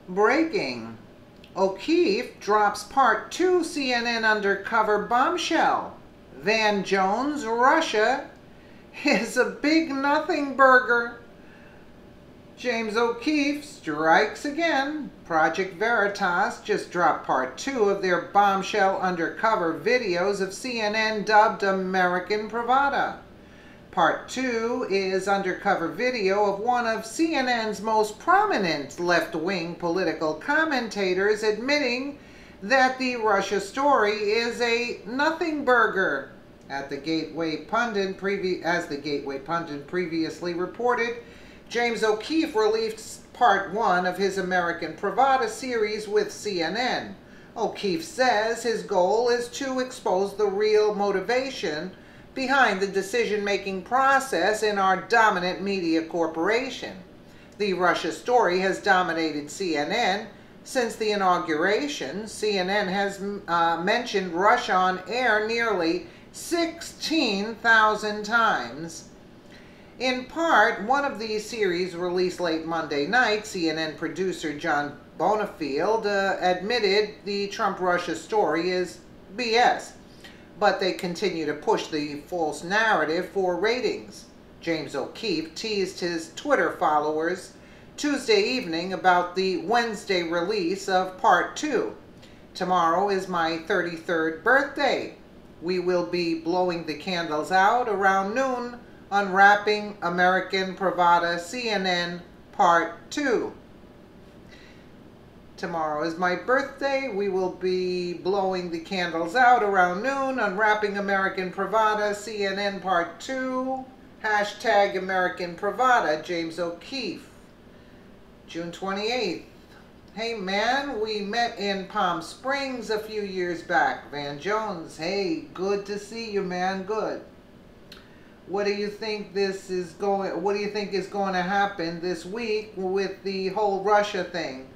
Breaking. O'Keefe drops Part 2 CNN undercover bombshell. Van Jones, Russia is a big nothing burger. James O'Keefe strikes again. Project Veritas just dropped Part 2 of their bombshell undercover videos of CNN dubbed American Pravda. Part 2 is undercover video of one of CNN's most prominent left-wing political commentators admitting that the Russia story is a nothing burger. As the Gateway Pundit previously reported, James O'Keefe released Part 1 of his American Pravda series with CNN. O'Keefe says his goal is to expose the real motivation behind the decision-making process in our dominant media corporation. The Russia story has dominated CNN since the inauguration. CNN has mentioned Russia on air nearly 16,000 times. In part one of these series released late Monday night, CNN producer John Bonfield admitted the Trump-Russia story is BS, but they continue to push the false narrative for ratings. James O'Keefe teased his Twitter followers Tuesday evening about the Wednesday release of Part 2. Tomorrow is my 33rd birthday. We will be blowing the candles out around noon, unwrapping American Pravda CNN Part 2. Tomorrow is my birthday. We will be blowing the candles out around noon, unwrapping American Pravda CNN Part 2. Hashtag American Pravda, James O'Keefe. June 28th. Hey man, we met in Palm Springs a few years back. Van Jones, hey, good to see you, man, good. What do you think is going to happen this week with the whole Russia thing?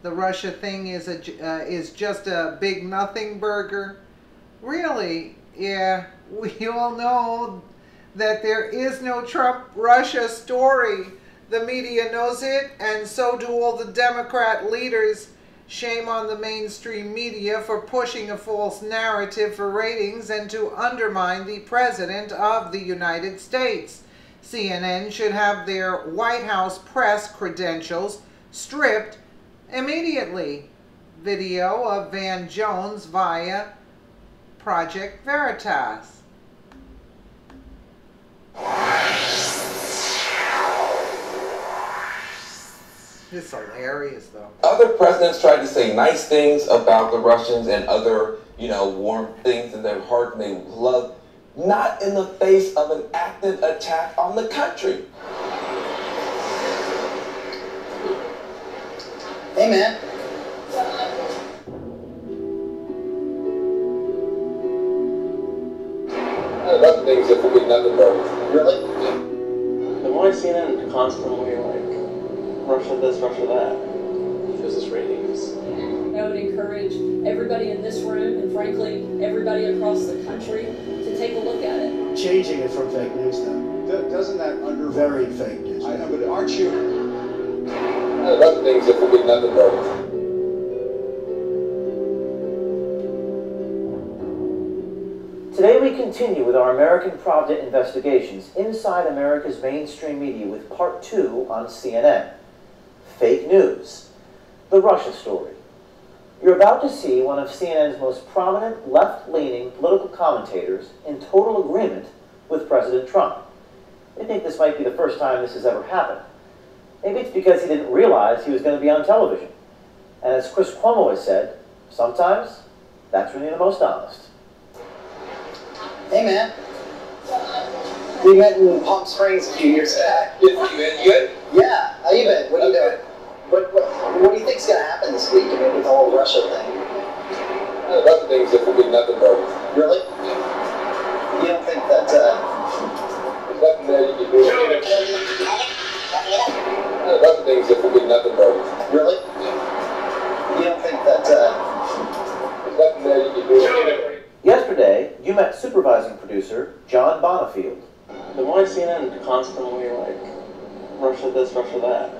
The Russia thing is just a big nothing burger? Really? Yeah, we all know that there is no Trump-Russia story. The media knows it, and so do all the Democrat leaders. Shame on the mainstream media for pushing a false narrative for ratings and to undermine the President of the United States. CNN should have their White House press credentials stripped immediately. Video of Van Jones via Project Veritas. It's hilarious, though. Other presidents tried to say nice things about the Russians and other, warm things in their heart and they love, not in the face of an active attack on the country. Hey, man. Other things that will be nothing but Really? The more I see CNN constantly Russia this, Russia that, shows us ratings. I would encourage everybody in this room and frankly everybody across the country to take a look at it. Changing it from fake news though. Doesn't that Very fake news. I know, but aren't you? Other things that will be nothing but Today we continue with our American Pravda investigations inside America's mainstream media with Part 2 on CNN. Fake news. The Russia story. You're about to see one of CNN's most prominent left-leaning political commentators in total agreement with President Trump. They think this might be the first time this has ever happened. Maybe it's because he didn't realize he was going to be on television. And as Chris Cuomo has said, sometimes that's when you're the most honest. Hey, man. We met in Palm Springs a few years back. Good for you, man. You good? Yeah. How you been? What are you doing? What do you think's gonna happen this week? With the whole Russia thing. Other things that will be nothing but Really? You don't think that? there's nothing there you can do. Other things that will be nothing but Really? You don't think that? there's nothing there you can do. Yesterday, you met supervising producer John Bonfield. the more I see CNN constantly Russia this, Russia that,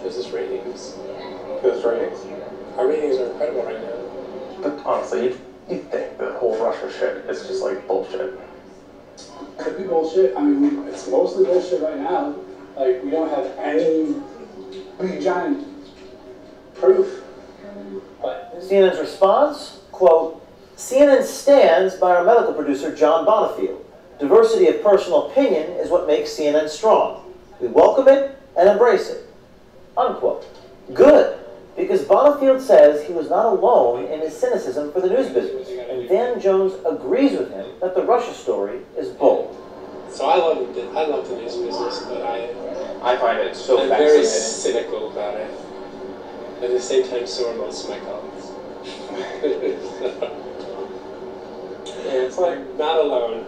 shows us ratings. Whose ratings? Our ratings are incredible right now. But honestly, you think the whole Russia shit is just like bullshit. Could be bullshit. I mean, it's mostly bullshit right now. Like, we don't have any giant proof. But CNN's response, quote, CNN stands by our medical producer, John Bonifield. Diversity of personal opinion is what makes CNN strong. We welcome it and embrace it, unquote. Good, because Bonifield says he was not alone in his cynicism for the news business, and Van Jones agrees with him that the Russia story is bold. So I love the news business, but I find it so I'm very fascinating. cynical about it. At the same time, so are most of my colleagues. Yeah, it's like Not alone.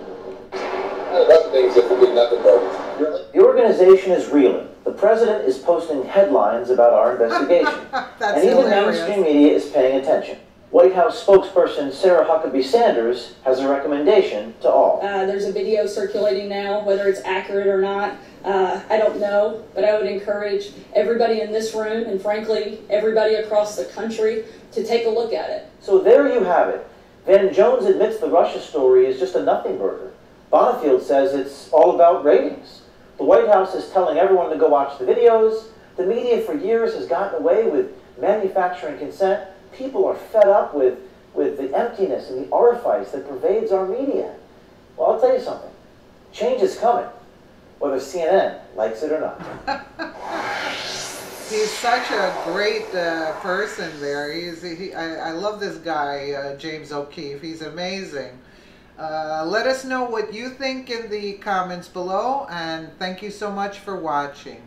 Other things that could be nothing but really. The organization is reeling. The president is posting headlines about our investigation. That's and even hilarious. mainstream media is paying attention. White House spokesperson Sarah Huckabee Sanders has a recommendation to all. There's a video circulating now, whether it's accurate or not, I don't know, but I would encourage everybody in this room, and frankly, everybody across the country, to take a look at it. So there you have it. Van Jones admits the Russia story is just a nothing burger. Bonifield says it's all about ratings. The White House is telling everyone to go watch the videos. The media for years has gotten away with manufacturing consent. People are fed up with the emptiness and the artifice that pervades our media. Well, I'll tell you something. Change is coming, whether CNN likes it or not. He's such a great person there. I love this guy, James O'Keefe. He's amazing. Let us know what you think in the comments below, and thank you so much for watching.